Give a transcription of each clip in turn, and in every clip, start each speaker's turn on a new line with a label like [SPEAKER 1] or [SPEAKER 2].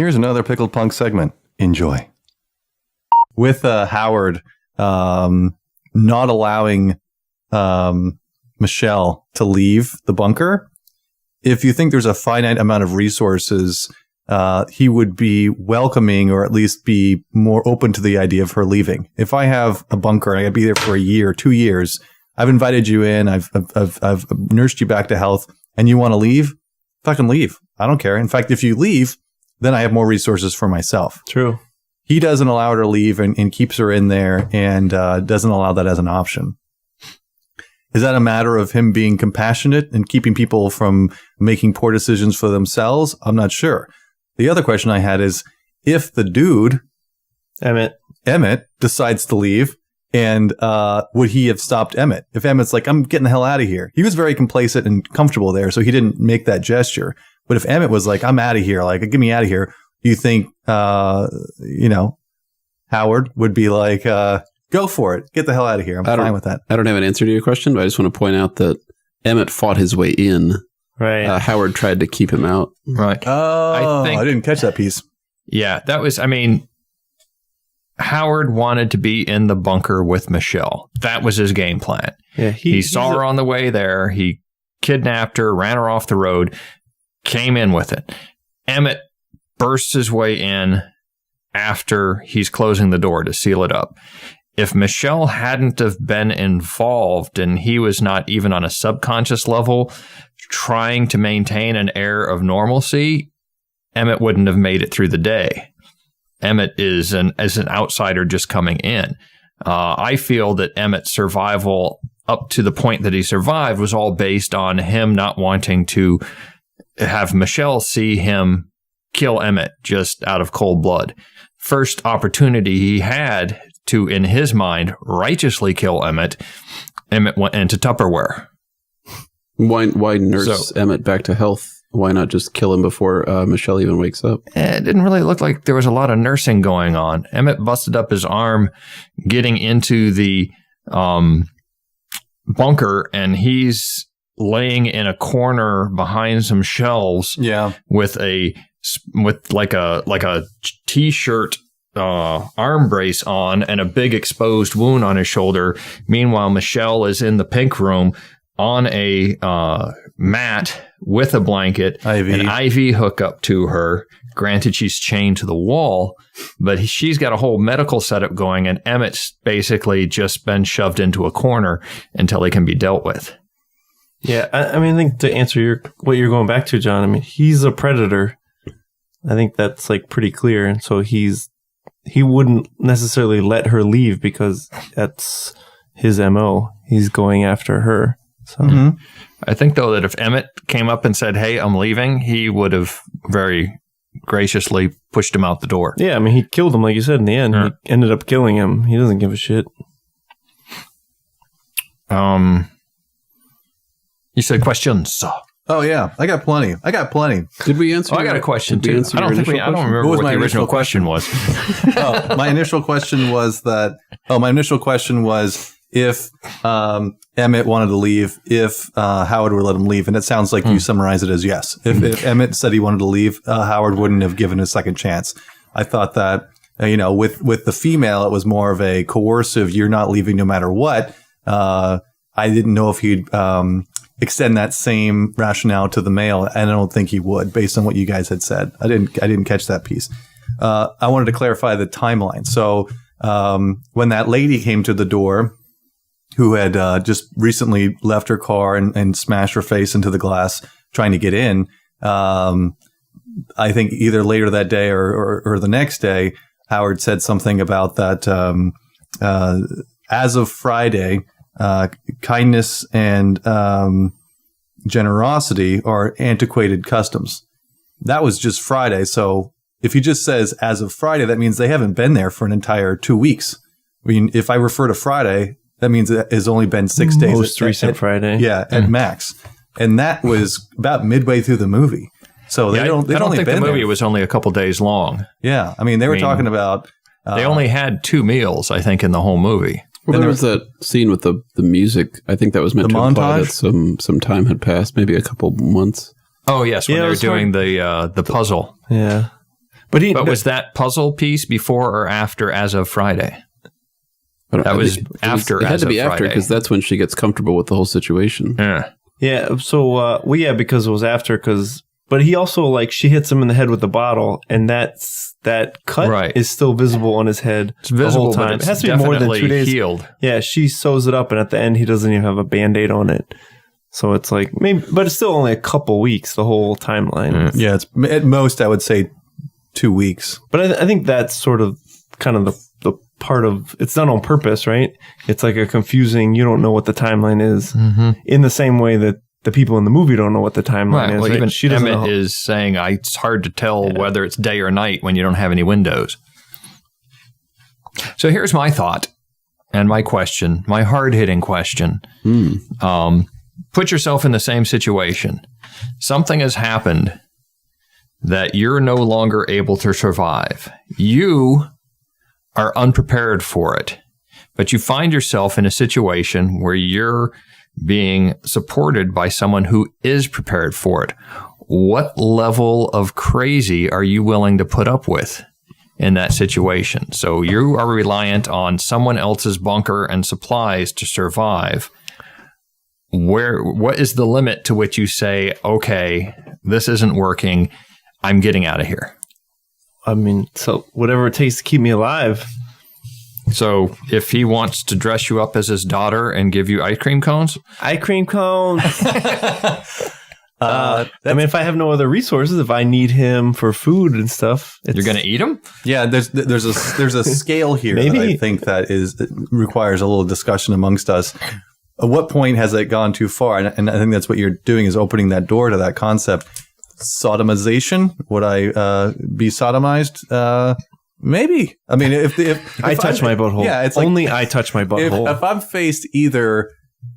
[SPEAKER 1] Here's another Pickled Punk segment. Enjoy. With Howard not allowing Michelle to leave the bunker, if you think there's a finite amount of resources, he would be welcoming or at least be more open to the idea of her leaving. If I have a bunker and I gotta be there for a year, 2 years, I've invited you in, I've nursed you back to health, and you want to leave? Fucking leave. I don't care. In fact, if you leave, then I have more resources for myself.
[SPEAKER 2] True.
[SPEAKER 1] He doesn't allow her to leave and keeps her in there and doesn't allow that as an option. Is that a matter of him being compassionate and keeping people from making poor decisions for themselves? I'm not sure. The other question I had is, if the dude, Emmett, decides to leave, and would he have stopped Emmett? If Emmett's like, I'm getting the hell out of here. He was very complacent and comfortable there, so he didn't make that gesture. But if Emmett was like, I'm out of here, like, get me out of here, do you think, Howard would be like, go for it. Get the hell out of here. I'm fine with that.
[SPEAKER 3] I don't have an answer to your question, but I just want to point out that Emmett fought his way in.
[SPEAKER 2] Right.
[SPEAKER 3] Howard tried to keep him out.
[SPEAKER 4] Right.
[SPEAKER 1] Oh, I didn't catch that piece.
[SPEAKER 4] Yeah, that was, Howard wanted to be in the bunker with Michelle. That was his game plan.
[SPEAKER 2] Yeah,
[SPEAKER 4] he saw her on the way there. He kidnapped her, ran her off the road, came in with it. Emmett bursts his way in after he's closing the door to seal it up. If Michelle hadn't have been involved and he was not even on a subconscious level trying to maintain an air of normalcy, Emmett wouldn't have made it through the day. Emmett is as an outsider just coming in. I feel that Emmett's survival up to the point that he survived was all based on him not wanting to have Michelle see him kill Emmett just out of cold blood. First opportunity he had to, in his mind, righteously kill Emmett went into Tupperware.
[SPEAKER 3] Why nurse Emmett back to health? Why not just kill him before Michelle even wakes up?
[SPEAKER 4] It didn't really look like there was a lot of nursing going on. Emmett busted up his arm getting into the bunker, and he's laying in a corner behind some shelves.
[SPEAKER 1] Yeah,
[SPEAKER 4] with like a t-shirt arm brace on and a big exposed wound on his shoulder. Meanwhile, Michelle is in the pink room on a mat with a blanket, an IV hookup to her. Granted, she's chained to the wall, but she's got a whole medical setup going, and Emmett's basically just been shoved into a corner until he can be dealt with.
[SPEAKER 2] Yeah, I think to answer what you're going back to, John, he's a predator. I think that's like pretty clear, and so he wouldn't necessarily let her leave because that's his MO. He's going after her. So
[SPEAKER 4] I think, though, that if Emmett came up and said, hey, I'm leaving, he would have very graciously pushed him out the door.
[SPEAKER 2] Yeah, he killed him, like you said, in the end. He ended up killing him. He doesn't give a shit.
[SPEAKER 4] You said questions.
[SPEAKER 1] Oh, yeah. I got plenty.
[SPEAKER 3] Did we answer?
[SPEAKER 4] I got a question, too. I don't remember what the original question was.
[SPEAKER 1] My initial question was if Emmett wanted to leave, if Howard would let him leave. And it sounds like you summarize it as yes. If Emmett said he wanted to leave, Howard wouldn't have given a second chance. I thought that, with the female, it was more of a coercive, you're not leaving no matter what. I didn't know if he'd extend that same rationale to the male, and I don't think he would, based on what you guys had said. I didn't catch that piece. I wanted to clarify the timeline. So when that lady came to the door, who had just recently left her car and smashed her face into the glass trying to get in, I think either later that day or the next day, Howard said something about that as of Friday, kindness and generosity are antiquated customs. That was just Friday. So if he just says as of Friday, that means they haven't been there for an entire 2 weeks. If I refer to Friday, that means it has only been 6 days.
[SPEAKER 2] Most recent Friday.
[SPEAKER 1] Yeah, at max. And that was about midway through the movie. So I don't think the
[SPEAKER 4] movie was only a couple days long.
[SPEAKER 1] Yeah. They were talking about...
[SPEAKER 4] they only had 2 meals, I think, in the whole movie.
[SPEAKER 3] Well, there was that scene with the music. I think that was meant to imply that some time had passed, maybe a couple months.
[SPEAKER 4] Oh, yes, when they were doing the puzzle.
[SPEAKER 2] Yeah. But
[SPEAKER 4] was that puzzle piece before or after as of Friday? That was after.
[SPEAKER 3] It had to be after because that's when she gets comfortable with the whole situation.
[SPEAKER 4] Yeah.
[SPEAKER 2] Yeah. So, because it was after. But he also she hits him in the head with the bottle, and that cut is still visible on his head.
[SPEAKER 4] It's visible,
[SPEAKER 2] the whole time.
[SPEAKER 4] but it's
[SPEAKER 2] it has to be more than 2 days.
[SPEAKER 4] Healed.
[SPEAKER 2] Yeah, she sews it up, and at the end, he doesn't even have a Band-Aid on it. So it's maybe, but it's still only a couple weeks. The whole timeline.
[SPEAKER 1] Yeah, it's at most I would say 2 weeks.
[SPEAKER 2] But I think that's sort of kind of the part of it's done on purpose, right? It's like a confusing. You don't know what the timeline is, in the same way that the people in the movie don't know what the timeline is.
[SPEAKER 4] Well,
[SPEAKER 2] right?
[SPEAKER 4] even
[SPEAKER 2] she doesn't
[SPEAKER 4] Emmett is saying it's hard to tell whether it's day or night when you don't have any windows. So here's my thought and my question, my hard-hitting question. Put yourself in the same situation. Something has happened that you're no longer able to survive. You are unprepared for it, but you find yourself in a situation where you're being supported by someone who is prepared for it. What level of crazy are you willing to put up with in that situation? So you are reliant on someone else's bunker and supplies to survive. What is the limit to which you say, okay, this isn't working, I'm getting out of here?
[SPEAKER 2] I mean, so whatever it takes to keep me alive.
[SPEAKER 4] So if he wants to dress you up as his daughter and give you ice cream cones?
[SPEAKER 2] Ice cream cones. I mean, if I have no other resources, if I need him for food and stuff,
[SPEAKER 4] you're going to eat him?
[SPEAKER 1] Yeah, there's a scale here that I think that requires a little discussion amongst us. At what point has it gone too far? And I think that's what you're doing is opening that door to that concept. Sodomization? Would I be sodomized? Maybe. I mean, if
[SPEAKER 2] I touch my butthole. Yeah, it's only I touch my butthole.
[SPEAKER 1] If I'm faced either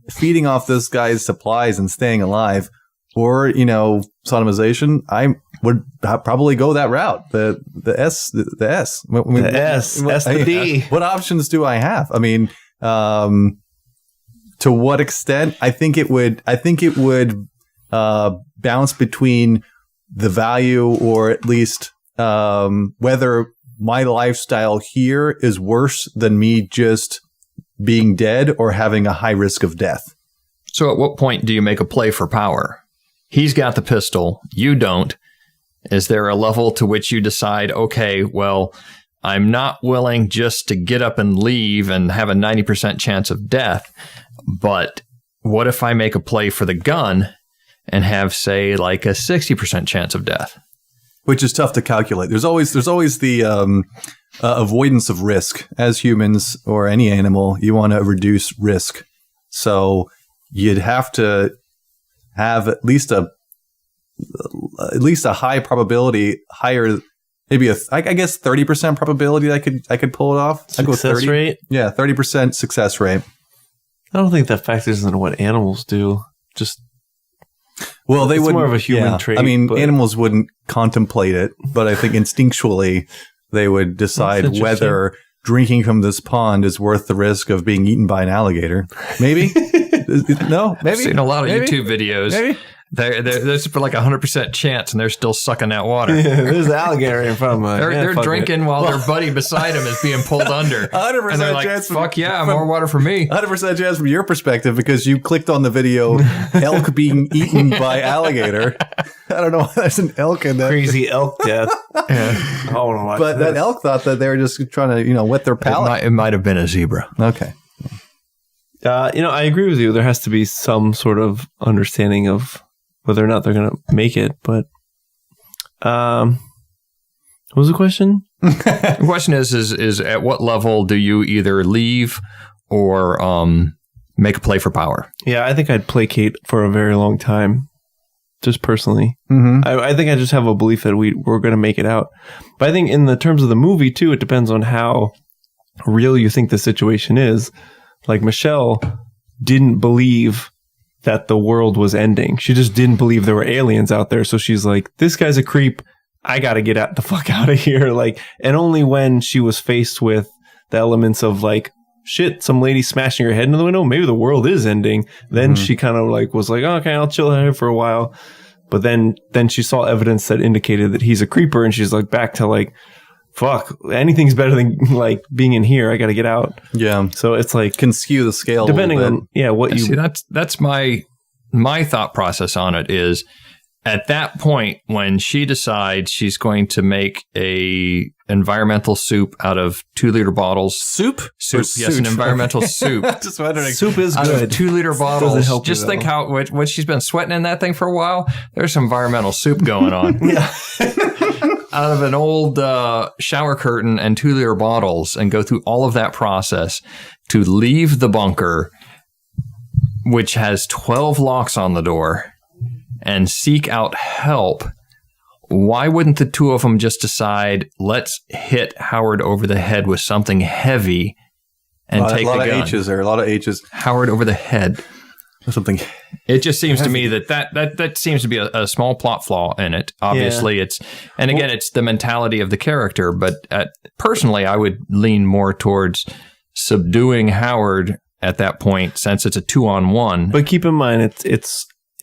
[SPEAKER 1] feeding off this guy's supplies and staying alive, or sodomization, I would probably go that route. The S.
[SPEAKER 2] The S, the D.
[SPEAKER 1] What options do I have? I mean, to what extent? I think it would bounce between the value, or at least whether my lifestyle here is worse than me just being dead or having a high risk of death.
[SPEAKER 4] So at what point do you make a play for power? He's got the pistol. You don't. Is there a level to which you decide, okay, well, I'm not willing just to get up and leave and have a 90% chance of death, but what if I make a play for the gun and have, say, like a 60% chance of death?
[SPEAKER 1] Which is tough to calculate. There's always the avoidance of risk. As humans or any animal, you want to reduce risk. So you'd have to have at least a high probability, higher, maybe I guess 30% probability that I could pull it off. I'd go 30.
[SPEAKER 2] Rate?
[SPEAKER 1] Yeah, 30% success rate.
[SPEAKER 2] I don't think that factors into what animals do.
[SPEAKER 1] Well, it's
[SPEAKER 2] more of a human trait.
[SPEAKER 1] I mean, animals wouldn't contemplate it, but I think instinctually they would decide whether drinking from this pond is worth the risk of being eaten by an alligator. Maybe? No? Maybe?
[SPEAKER 4] I've seen a lot of YouTube videos.
[SPEAKER 1] Maybe?
[SPEAKER 4] There's for like 100% chance, and they're still sucking that water.
[SPEAKER 2] Yeah, there's an alligator in front of them.
[SPEAKER 4] They're drinking while their buddy beside them is being pulled under.
[SPEAKER 1] 100%
[SPEAKER 4] and they're like,
[SPEAKER 1] chance.
[SPEAKER 4] Fuck yeah, more water for me.
[SPEAKER 1] 100% chance from your perspective because you clicked on the video, elk being eaten by alligator. I don't know why there's an elk in that.
[SPEAKER 2] Crazy elk death.
[SPEAKER 1] Yeah. But that elk thought that they were just trying to, wet their palate.
[SPEAKER 4] It might have been a zebra.
[SPEAKER 1] Okay.
[SPEAKER 2] I agree with you. There has to be some sort of understanding of whether or not they're going to make it. But what was the question?
[SPEAKER 4] The question is at what level do you either leave or make a play for power?
[SPEAKER 2] Yeah, I think I'd placate for a very long time, just personally.
[SPEAKER 1] Mm-hmm.
[SPEAKER 2] I think I just have a belief that we're going to make it out. But I think in the terms of the movie, too, it depends on how real you think the situation is. Like Michelle didn't believe that the world was ending. She just didn't believe there were aliens out there. So she's like, this guy's a creep. I got to get the fuck out of here. And only when she was faced with the elements of shit, some lady smashing her head into the window, maybe the world is ending. Then she kind of was like, okay, I'll chill out here for a while. But then she saw evidence that indicated that he's a creeper, and she's like back to like, fuck, anything's better than like being in here. I got to get out.
[SPEAKER 1] Yeah.
[SPEAKER 2] So it's like
[SPEAKER 1] Can skew the scale
[SPEAKER 2] depending
[SPEAKER 1] a little bit.
[SPEAKER 2] on what you
[SPEAKER 4] See, that's my thought process on it is at that point when she decides she's going to make a environmental soup out of 2-liter bottles.
[SPEAKER 1] Soup?
[SPEAKER 4] Yes, an environmental soup.
[SPEAKER 1] Just wondering.
[SPEAKER 2] soup is
[SPEAKER 4] Out
[SPEAKER 2] good.
[SPEAKER 4] of 2-liter
[SPEAKER 2] Doesn't
[SPEAKER 4] bottles.
[SPEAKER 2] help you,
[SPEAKER 4] Just think
[SPEAKER 2] though.
[SPEAKER 4] how when she's been sweating in that thing for a while. There's some environmental soup going on.
[SPEAKER 2] Yeah.
[SPEAKER 4] Out of an old shower curtain and 2-liter bottles, and go through all of that process to leave the bunker, which has 12 locks on the door, and seek out help. Why wouldn't the two of them just decide, let's hit Howard over the head with something heavy and take the gun?
[SPEAKER 1] A lot of H's.
[SPEAKER 4] Howard over the head.
[SPEAKER 1] Something.
[SPEAKER 4] It just seems to me that seems to be a small plot flaw in it. Obviously, it's the mentality of the character. But personally, I would lean more towards subduing Howard at that point, since it's a 2-on-1.
[SPEAKER 2] But keep in mind,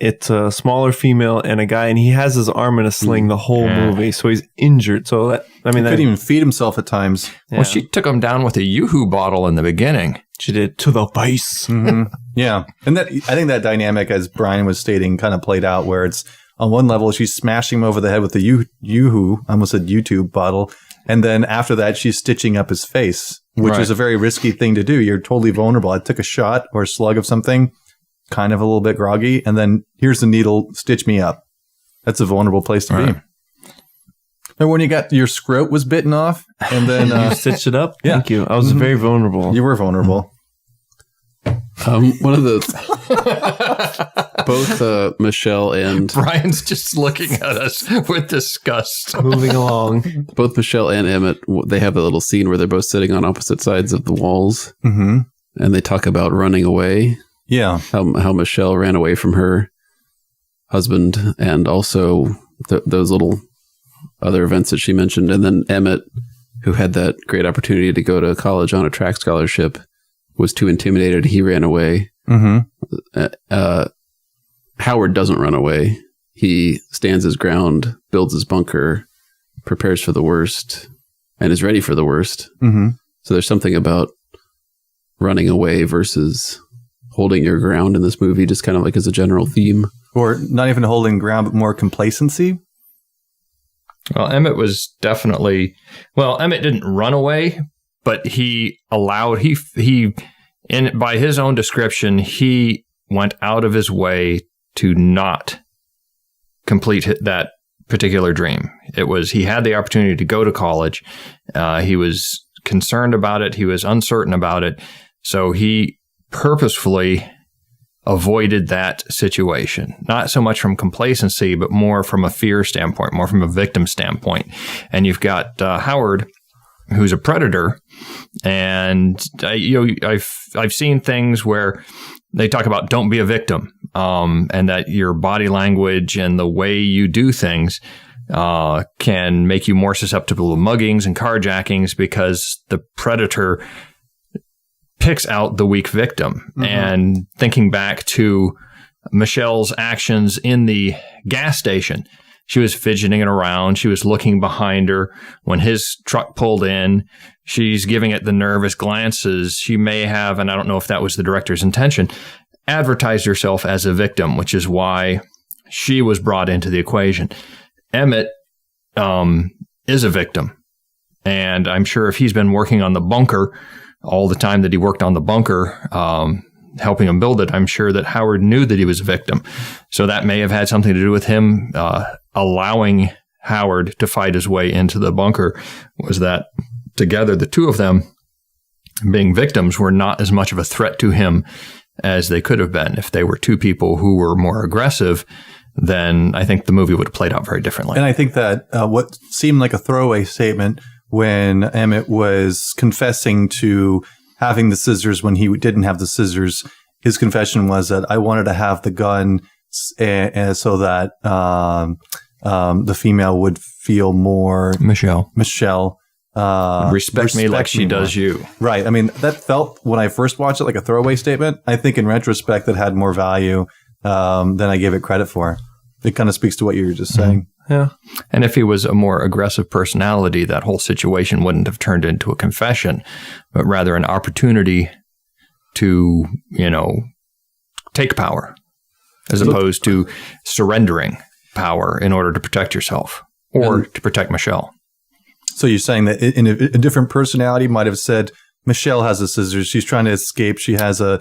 [SPEAKER 2] it's a smaller female and a guy, and he has his arm in a sling the whole movie, so he's injured. So that
[SPEAKER 1] He couldn't even feed himself at times.
[SPEAKER 4] Well, she took him down with a Yoo-hoo bottle in the beginning.
[SPEAKER 2] she did to the face.
[SPEAKER 1] Yeah. And I think that dynamic, as Brian was stating, kind of played out where it's on one level, she's smashing him over the head with the Yoo-hoo, I almost said YouTube bottle. And then after that, she's stitching up his face, which is a very risky thing to do. You're totally vulnerable. I took a shot or a slug of something, kind of a little bit groggy, and then here's the needle, stitch me up. That's a vulnerable place to be. Remember when you got your scrot was bitten off and then
[SPEAKER 2] You stitched it up?
[SPEAKER 1] Yeah.
[SPEAKER 2] Thank you. I was very vulnerable.
[SPEAKER 1] you were vulnerable.
[SPEAKER 3] One of the both Michelle and
[SPEAKER 4] Brian's just looking at us with disgust.
[SPEAKER 2] Moving along.
[SPEAKER 3] both Michelle and Emmett, they have a little scene where they're both sitting on opposite sides of the walls,
[SPEAKER 1] Mm-hmm.
[SPEAKER 3] and they talk about running away.
[SPEAKER 1] Yeah.
[SPEAKER 3] How Michelle ran away from her husband, and also those little other events that she mentioned. And then Emmett, who had that great opportunity to go to college on a track scholarship, was too intimidated. He ran away.
[SPEAKER 1] Mm-hmm.
[SPEAKER 3] Howard doesn't run away. He stands his ground, builds his bunker, prepares for the worst, and is ready for the worst.
[SPEAKER 1] Mm-hmm.
[SPEAKER 3] So there's something about running away versus holding your ground in this movie, just kind of like as a general theme.
[SPEAKER 1] Or not even holding ground, but more complacency.
[SPEAKER 4] Well, Emmett was definitely, Emmett didn't run away, but he allowed, by his own description, he went out of his way to not complete that particular dream. He had the opportunity to go to college. He was concerned about it. He was uncertain about it. So he purposefully avoided that situation, not so much from complacency, but more from a fear standpoint, more from a victim standpoint. And you've got Howard, who's a predator, and I've seen things where they talk about don't be a victim, and that your body language and the way you do things can make you more susceptible to muggings and carjackings because the predator picks out the weak victim. Mm-hmm. And thinking back to Michelle's actions in the gas station, she was fidgeting around. She was looking behind her. When his truck pulled in, she's giving it the nervous glances. She may have, and I don't know if that was the director's intention, advertised herself as a victim, which is why she was brought into the equation. Emmett is a victim. And I'm sure if he's been working on the bunker all the time that he worked on the bunker, helping him build it, I'm sure that Howard knew that he was a victim. So that may have had something to do with him allowing Howard to fight his way into the bunker, was that together, the two of them being victims were not as much of a threat to him as they could have been. If they were two people who were more aggressive, then I think the movie would have played out very differently.
[SPEAKER 1] And I think that what seemed like a throwaway statement when Emmett was confessing to having the scissors when he didn't have the scissors, his confession was that I wanted to have the gun so that the female would feel more
[SPEAKER 4] Michelle
[SPEAKER 1] respect
[SPEAKER 4] me like she does you.
[SPEAKER 1] Right. I mean, that felt when I first watched it like a throwaway statement. I think in retrospect that had more value than I gave it credit for. It kind of speaks to what you were just saying.
[SPEAKER 2] Yeah.
[SPEAKER 4] And if he was a more aggressive personality, that whole situation wouldn't have turned into a confession, but rather an opportunity to, take power as opposed to surrendering power in order to protect yourself or to protect Michelle.
[SPEAKER 1] So you're saying that in a different personality might have said, Michelle has the scissors. She's trying to escape. She has a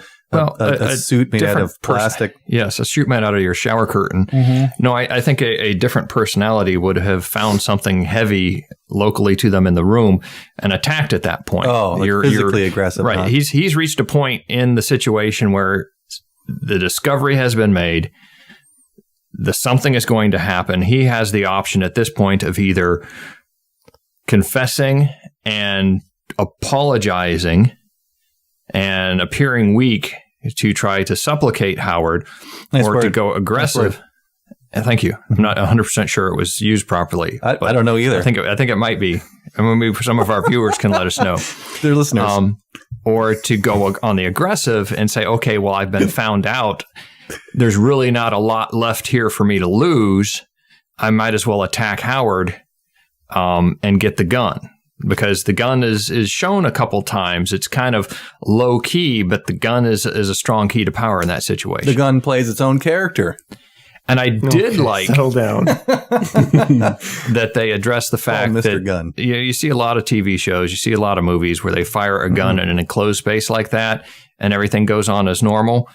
[SPEAKER 1] suit made out of plastic.
[SPEAKER 4] Yes, a suit made out of your shower curtain.
[SPEAKER 1] Mm-hmm.
[SPEAKER 4] No, I think a different personality would have found something heavy locally to them in the room and attacked at that point.
[SPEAKER 1] Oh, like physically aggressive.
[SPEAKER 4] Right.
[SPEAKER 1] Huh?
[SPEAKER 4] He's reached a point in the situation where the discovery has been made. Something is going to happen. He has the option at this point of either confessing and apologizing and appearing weak to try to supplicate Howard to go aggressive. Thank you. I'm not 100% sure it was used properly.
[SPEAKER 1] I don't know either.
[SPEAKER 4] I think it might be. I mean, maybe some of our viewers can let us know.
[SPEAKER 1] They're listeners.
[SPEAKER 4] Or to go on the aggressive and say, okay, well, I've been found out. There's really not a lot left here for me to lose. I might as well attack Howard and get the gun. Because the gun is shown a couple times. It's kind of low key, but the gun is a strong key to power in that situation.
[SPEAKER 1] The gun plays its own character.
[SPEAKER 4] And I did
[SPEAKER 2] settle down.
[SPEAKER 4] that they address the fact
[SPEAKER 1] Mr.
[SPEAKER 4] that
[SPEAKER 1] Gun.
[SPEAKER 4] You see a lot of TV shows, you see a lot of movies where they fire a gun in an enclosed space like that and everything goes on as normal.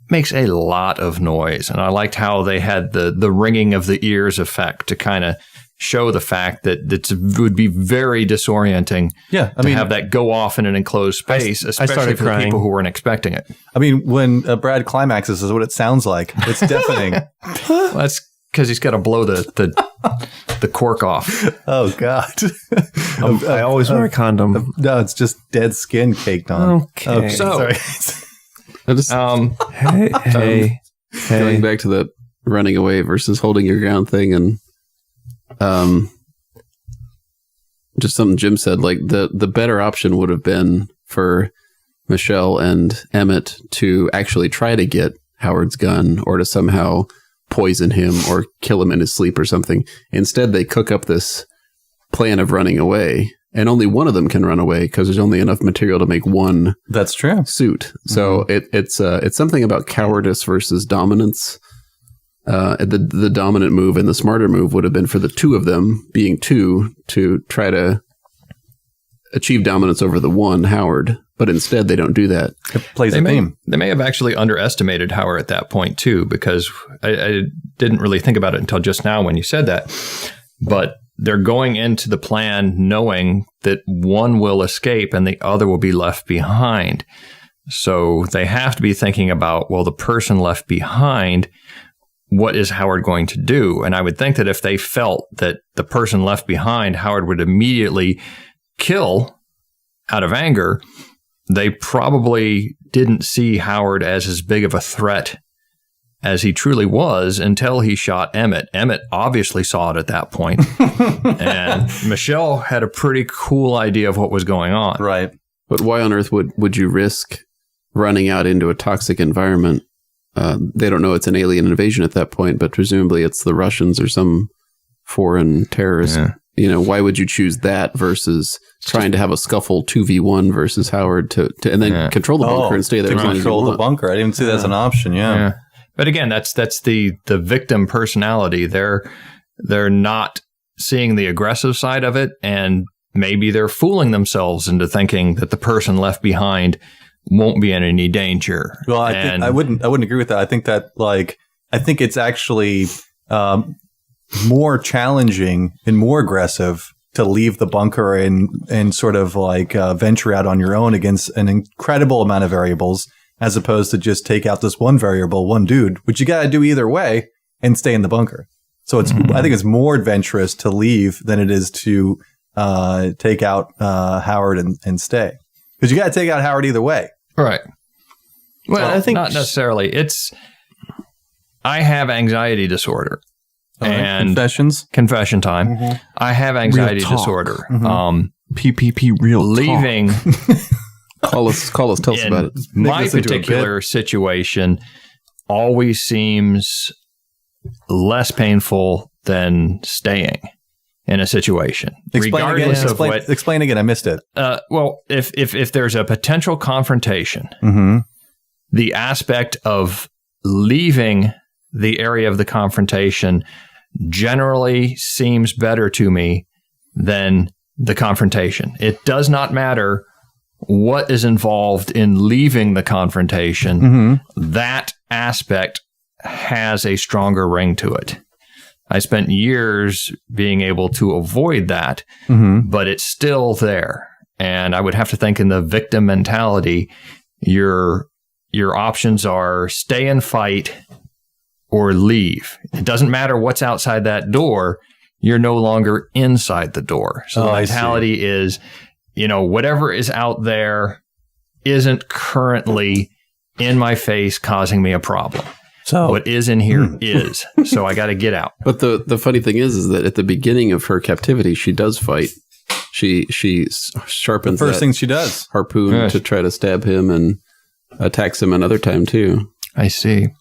[SPEAKER 4] Makes a lot of noise. And I liked how they had the ringing of the ears effect to kind of show the fact that it would be very disorienting to have that go off in an enclosed space, especially for the people who weren't expecting it.
[SPEAKER 1] I mean, when Brad climaxes is what it sounds like. It's deafening.
[SPEAKER 4] Well, that's because he's got to blow the cork off.
[SPEAKER 1] Oh, God.
[SPEAKER 2] I always wear a condom.
[SPEAKER 1] No, it's just dead skin caked on.
[SPEAKER 2] Okay.
[SPEAKER 4] So,
[SPEAKER 3] I just,
[SPEAKER 2] hey.
[SPEAKER 3] going back to the running away versus holding your ground thing, and just something Jim said, like the better option would have been for Michelle and Emmett to actually try to get Howard's gun or to somehow poison him or kill him in his sleep or something. Instead, they cook up this plan of running away, and only one of them can run away because there's only enough material to make one.
[SPEAKER 1] That's true.
[SPEAKER 3] Suit. So it's something about cowardice versus dominance. The dominant move and the smarter move would have been for the two of them, being two, to try to achieve dominance over the one, Howard. But instead, they don't do that.
[SPEAKER 1] It plays a theme.
[SPEAKER 4] They may have actually underestimated Howard at that point, too, because I didn't really think about it until just now when you said that. But they're going into the plan knowing that one will escape and the other will be left behind. So they have to be thinking about, well, the person left behind, what is Howard going to do? And I would think that if they felt that the person left behind, Howard would immediately kill out of anger, they probably didn't see Howard as big of a threat as he truly was until he shot Emmett. Emmett obviously saw it at that point. And Michelle had a pretty cool idea of what was going on.
[SPEAKER 1] Right.
[SPEAKER 3] But why on earth would you risk running out into a toxic environment? They don't know it's an alien invasion at that point, but presumably it's the Russians or some foreign terrorist. Yeah. You know, why would you choose that versus trying to have a scuffle 2v1 versus Howard to and then control the bunker and stay there?
[SPEAKER 1] Control the bunker. I didn't even see that as an option. Yeah.
[SPEAKER 4] But again, that's the victim personality. They're not seeing the aggressive side of it, and maybe they're fooling themselves into thinking that the person left behind won't be in any danger.
[SPEAKER 1] Well, I wouldn't agree with that. I think that I think it's actually more challenging and more aggressive to leave the bunker and sort of venture out on your own against an incredible amount of variables, as opposed to just take out this one variable, one dude, which you got to do either way and stay in the bunker. So I think it's more adventurous to leave than it is to take out Howard and stay, because you got to take out Howard either way.
[SPEAKER 4] Right. Well, I think not necessarily. I have anxiety disorder. And confession time. Mm-hmm. I have anxiety disorder.
[SPEAKER 2] Mm-hmm. PPP real
[SPEAKER 4] leaving.
[SPEAKER 3] Call us. Tell us about it.
[SPEAKER 4] My particular situation always seems less painful than staying in a situation.
[SPEAKER 1] Explain again. I missed it.
[SPEAKER 4] Well, if there's a potential confrontation, the aspect of leaving the area of the confrontation generally seems better to me than the confrontation. It does not matter what is involved in leaving the confrontation. That aspect has a stronger ring to it. I spent years being able to avoid that, but it's still there. And I would have to think in the victim mentality, your options are stay and fight or leave. It doesn't matter what's outside that door. You're no longer inside the door. So the mentality is, whatever is out there isn't currently in my face causing me a problem. So what is in here is. So I got to get out.
[SPEAKER 3] But the funny thing is that at the beginning of her captivity, she does fight. She sharpens
[SPEAKER 1] the first thing she does
[SPEAKER 3] harpoon to try to stab him and attacks him another time too.
[SPEAKER 4] I see.